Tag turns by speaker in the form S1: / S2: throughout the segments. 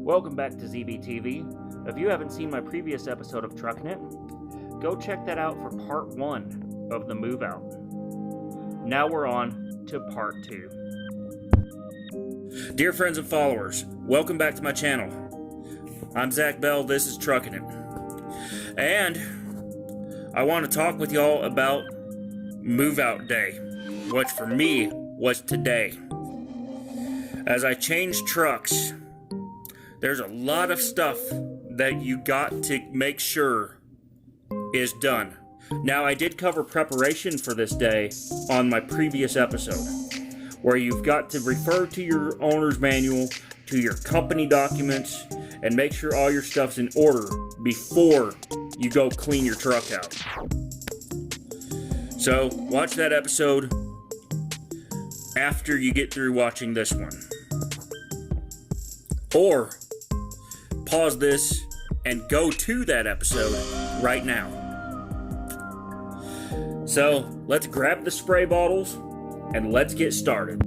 S1: Welcome back to ZBTV. If you haven't seen my previous episode of Truckin It, go check that out for part 1 of the move out. Now we're on to part 2. Dear friends and followers, welcome back to my channel. I'm Zach Bell, this is Truckin It. And I want to talk with y'all about move out day, which for me was today. As I changed trucks, there's a lot of stuff that you got to make sure is done. Now, I did cover preparation for this day on my previous episode, where you've got to refer to your owner's manual, to your company documents, and make sure all your stuff's in order before you go clean your truck out. So, watch that episode after you get through watching this one. Or pause this and go to that episode right now. So, let's grab the spray bottles and let's get started.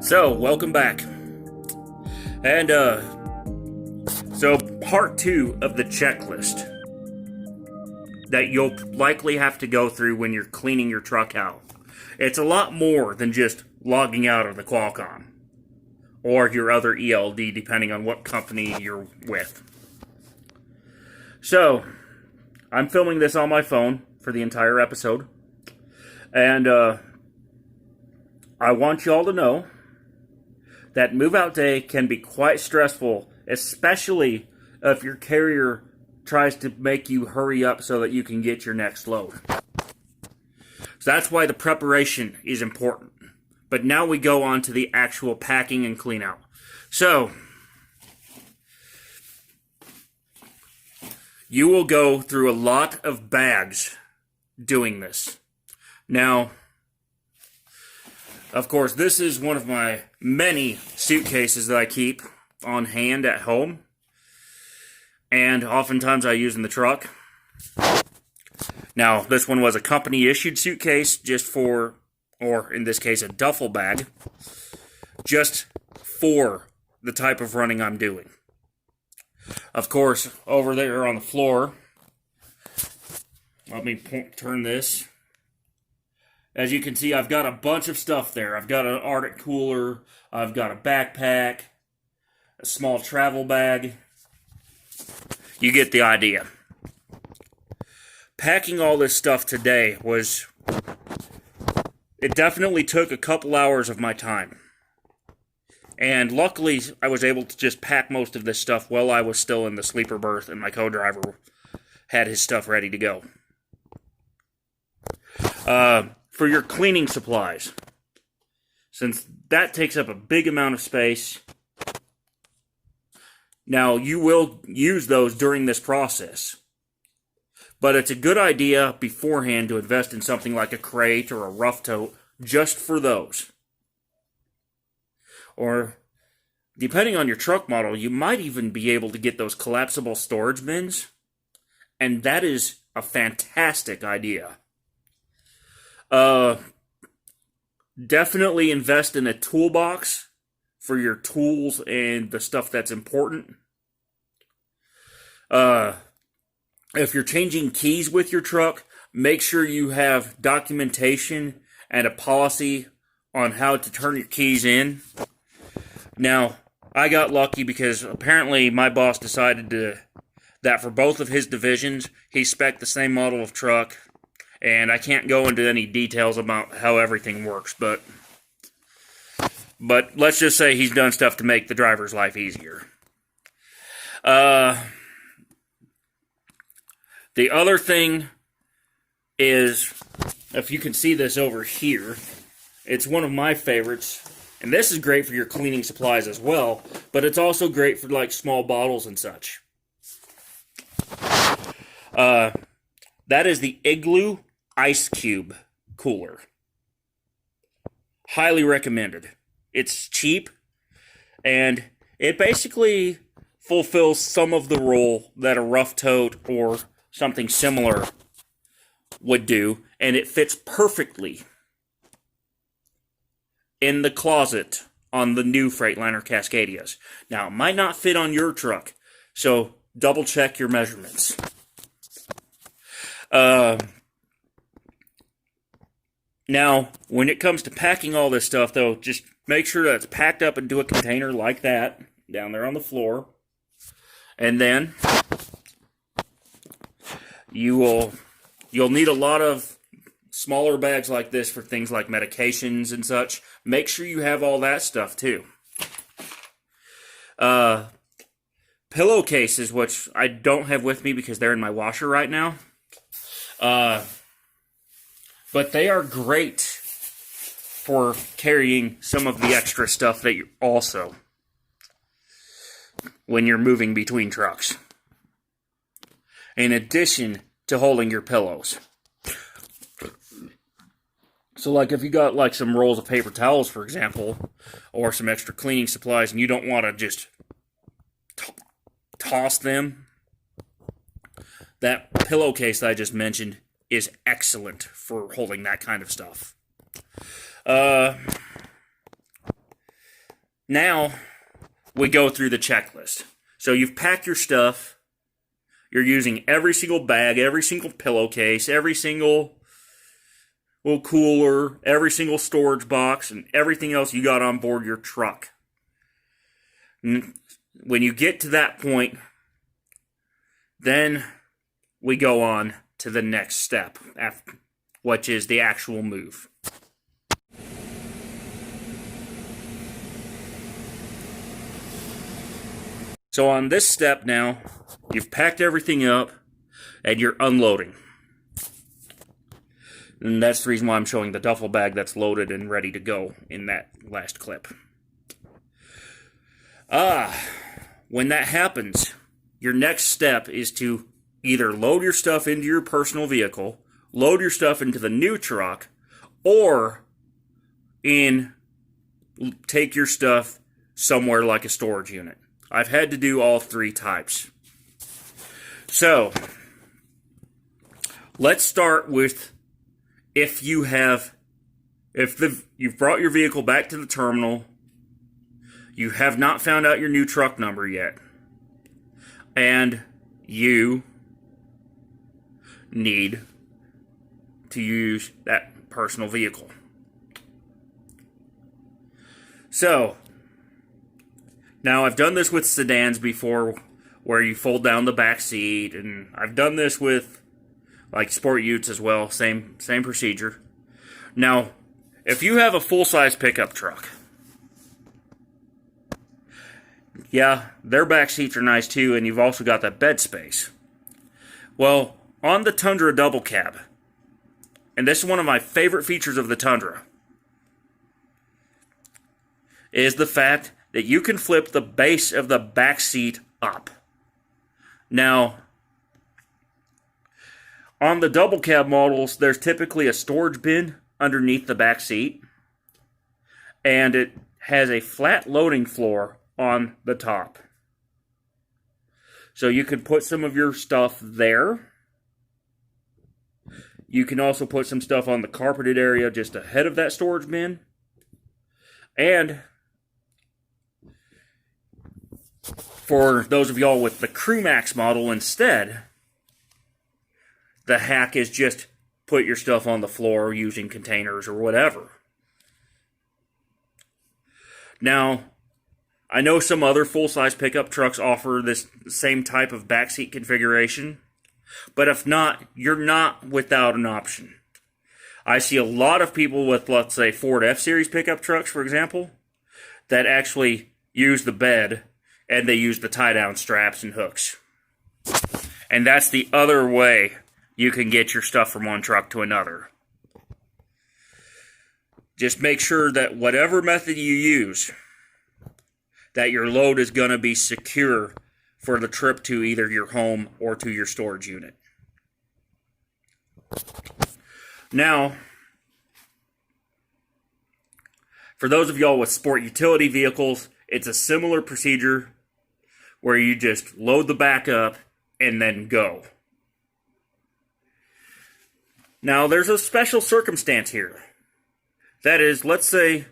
S1: So, welcome back. And, so part 2 of the checklist that you'll likely have to go through when you're cleaning your truck out. It's a lot more than just logging out of the Qualcomm or your other ELD, depending on what company you're with. So, I'm filming this on my phone for the entire episode, and I want y'all to know that move out day can be quite stressful, especially if your carrier tries to make you hurry up so that you can get your next load. So that's why the preparation is important. But now we go on to the actual packing and clean out. So, you will go through a lot of bags doing this. Now, of course, this is one of my many suitcases that I keep on hand at home. And oftentimes I use in the truck. Now, this one was a company-issued suitcase just for, or in this case, a duffel bag, just for the type of running I'm doing. Of course, over there on the floor, let me turn this. As you can see, I've got a bunch of stuff there. I've got an Arctic cooler, I've got a backpack, a small travel bag. You get the idea. Packing all this stuff today it definitely took a couple hours of my time. And luckily, I was able to just pack most of this stuff while I was still in the sleeper berth and my co-driver had his stuff ready to go. For your cleaning supplies, since that takes up a big amount of space, now you will use those during this process. But it's a good idea beforehand to invest in something like a crate or a rough tote just for those. Or, depending on your truck model, you might even be able to get those collapsible storage bins. And that is a fantastic idea. Definitely invest in a toolbox for your tools and the stuff that's important. If you're changing keys with your truck, make sure you have documentation and a policy on how to turn your keys in. Now, I got lucky because apparently my boss decided that for both of his divisions, he spec'd the same model of truck, and I can't go into any details about how everything works, but let's just say he's done stuff to make the driver's life easier. The other thing is, if you can see this over here, it's one of my favorites, and this is great for your cleaning supplies as well, but it's also great for like small bottles and such. That is the Igloo Ice Cube Cooler. Highly recommended. It's cheap, and it basically fulfills some of the role that a rough tote or something similar would do, and it fits perfectly in the closet on the new Freightliner Cascadias. Now, it might not fit on your truck, so double check your measurements. Now, when it comes to packing all this stuff, though, just make sure that it's packed up into a container like that, down there on the floor. And then you'll need a lot of smaller bags like this for things like medications and such. Make sure you have all that stuff too. Pillowcases, which I don't have with me because they're in my washer right now. But they are great for carrying some of the extra stuff that you also, when you're moving between trucks, in addition to holding your pillows. So like if you got like some rolls of paper towels, for example, or some extra cleaning supplies, and you don't want to just toss them, that pillowcase that I just mentioned is excellent for holding that kind of stuff. Now we go through the checklist. So you've packed your stuff. You're using every single bag, every single pillowcase, every single little cooler, every single storage box, and everything else you got on board your truck. When you get to that point, then we go on to the next step, which is the actual move. So on this step now, you've packed everything up and you're unloading. And that's the reason why I'm showing the duffel bag that's loaded and ready to go in that last clip. When that happens, your next step is to either load your stuff into your personal vehicle, load your stuff into the new truck, or take your stuff somewhere like a storage unit. I've had to do all three types. So, let's start with if you've brought your vehicle back to the terminal, you have not found out your new truck number yet, and you need to use that personal vehicle. So, now I've done this with sedans before where you fold down the back seat, and I've done this with like sport utes as well, same procedure. Now, if you have a full-size pickup truck, yeah, their back seats are nice too, and you've also got that bed space. Well, on the Tundra double cab, and this is one of my favorite features of the Tundra, is the fact that you can flip the base of the back seat up. Now, on the double cab models, there's typically a storage bin underneath the back seat, and it has a flat loading floor on the top. So you can put some of your stuff there. You can also put some stuff on the carpeted area just ahead of that storage bin. And for those of y'all with the CrewMax model instead, the hack is just put your stuff on the floor using containers or whatever. Now, I know some other full-size pickup trucks offer this same type of backseat configuration, but if not, you're not without an option. I see a lot of people with, let's say, Ford F-Series pickup trucks, for example, that actually use the bed and they use the tie-down straps and hooks. And that's the other way you can get your stuff from one truck to another. Just make sure that whatever method you use, that your load is going to be secure for the trip to either your home or to your storage unit. Now, for those of y'all with sport utility vehicles, it's a similar procedure where you just load the back up and then go. Now, there's a special circumstance here. That is, let's say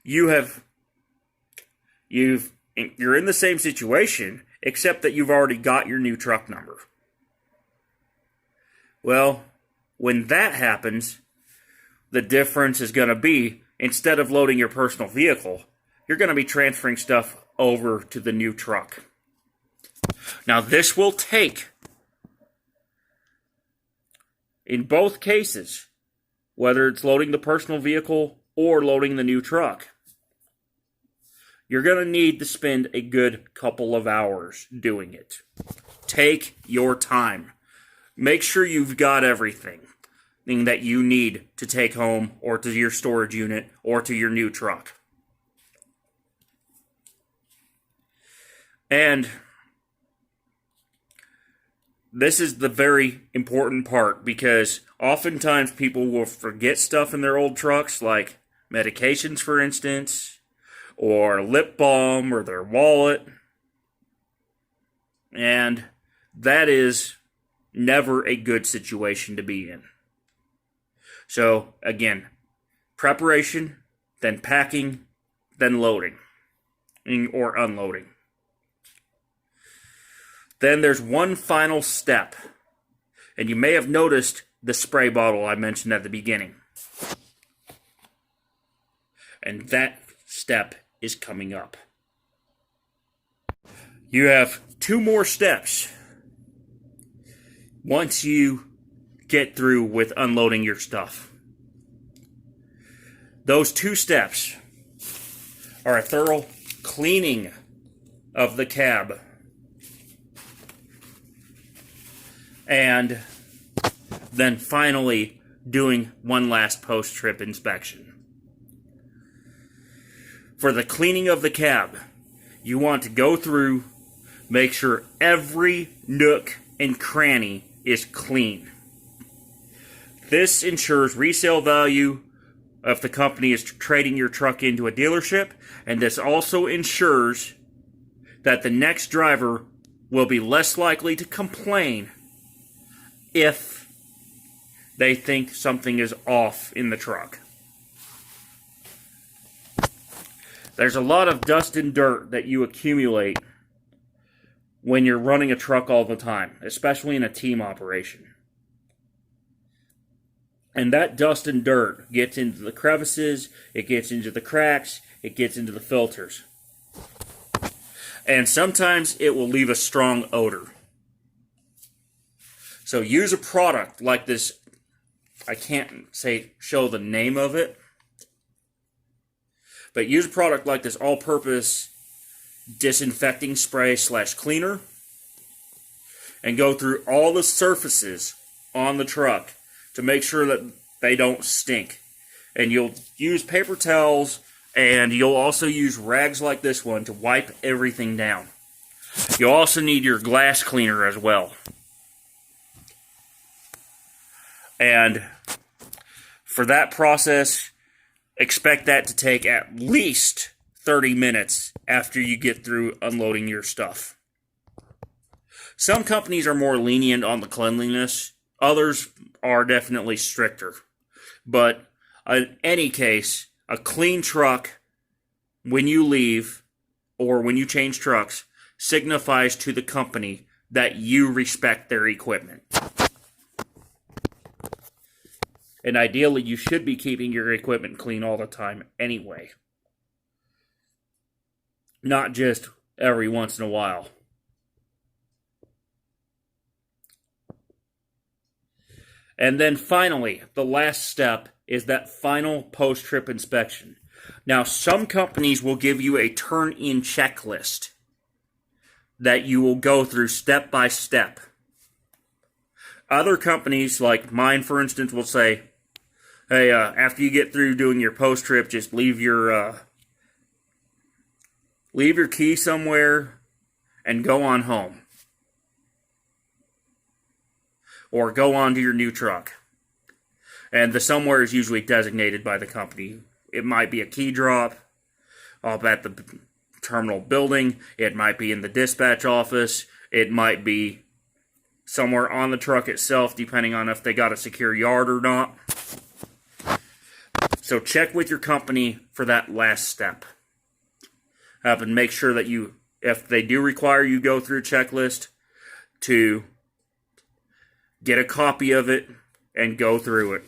S1: you're in the same situation, except that you've already got your new truck number. Well, when that happens, the difference is going to be, instead of loading your personal vehicle, you're going to be transferring stuff over to the new truck. Now, this will take, in both cases, whether it's loading the personal vehicle or loading the new truck, you're going to need to spend a good couple of hours doing it. Take your time. Make sure you've got everything that you need to take home or to your storage unit or to your new truck. And this is the very important part, because oftentimes people will forget stuff in their old trucks, like medications, for instance, or lip balm, or their wallet. And that is never a good situation to be in. So, again, preparation, then packing, then loading, or unloading. Then there's one final step, and you may have noticed the spray bottle I mentioned at the beginning. And that step is coming up. You have 2 more steps once you get through with unloading your stuff. Those 2 steps are a thorough cleaning of the cab and then finally doing one last post-trip inspection. For the cleaning of the cab, you want to go through, make sure every nook and cranny is clean. This ensures resale value if the company is trading your truck into a dealership, and this also ensures that the next driver will be less likely to complain if they think something is off in the truck. There's a lot of dust and dirt that you accumulate when you're running a truck all the time, especially in a team operation. And that dust and dirt gets into the crevices, it gets into the cracks, it gets into the filters. And sometimes it will leave a strong odor. So use a product like this. I can't show the name of it, but use a product like this all-purpose disinfecting spray / cleaner, and go through all the surfaces on the truck to make sure that they don't stink. And you'll use paper towels, and you'll also use rags like this one to wipe everything down. You'll also need your glass cleaner as well. And for that process, expect that to take at least 30 minutes after you get through unloading your stuff. Some companies are more lenient on the cleanliness. Others are definitely stricter. But in any case, a clean truck when you leave or when you change trucks signifies to the company that you respect their equipment. And ideally, you should be keeping your equipment clean all the time anyway. Not just every once in a while. And then finally, the last step is that final post-trip inspection. Now, some companies will give you a turn-in checklist that you will go through step by step. Other companies, like mine for instance, will say, hey, after you get through doing your post-trip, just leave your key somewhere and go on home. Or go on to your new truck. And the somewhere is usually designated by the company. It might be a key drop up at the terminal building. It might be in the dispatch office. It might be somewhere on the truck itself, depending on if they got a secure yard or not. So check with your company for that last step. And make sure that if they do require you go through a checklist, to get a copy of it and go through it.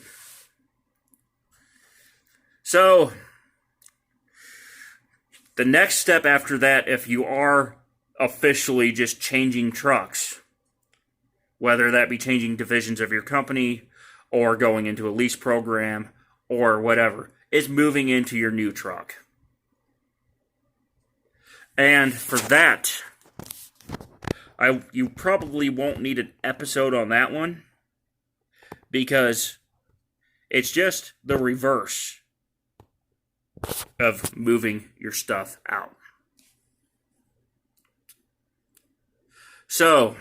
S1: So, the next step after that, if you are officially just changing trucks, whether that be changing divisions of your company or going into a lease program or whatever, is moving into your new truck. And for that, you probably won't need an episode on that one, because it's just the reverse of moving your stuff out. So,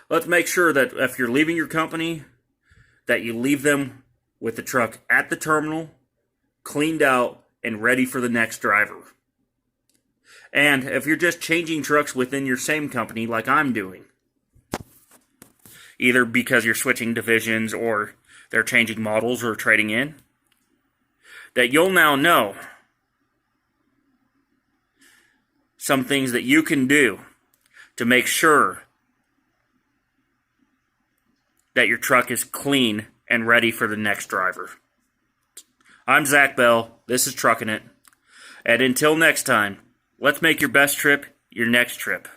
S1: let's make sure that if you're leaving your company, that you leave them with the truck at the terminal, cleaned out, and ready for the next driver. And if you're just changing trucks within your same company, like I'm doing, either because you're switching divisions or they're changing models or trading in, that you'll now know some things that you can do to make sure that your truck is clean and ready for the next driver. I'm Zach Bell. This is Truckin It. And until next time, let's make your best trip your next trip.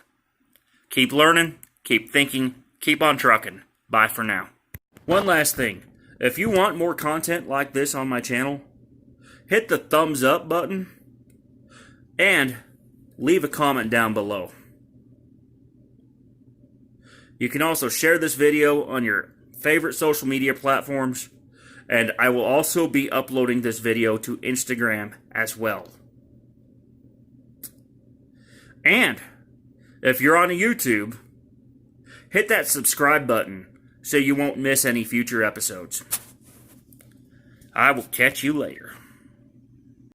S1: Keep learning, keep thinking, keep on trucking. Bye for now. One last thing. If you want more content like this on my channel, hit the thumbs up button and leave a comment down below. You can also share this video on your favorite social media platforms, and I will also be uploading this video to Instagram as well. And if you're on a YouTube, hit that subscribe button so you won't miss any future episodes. I will catch you later.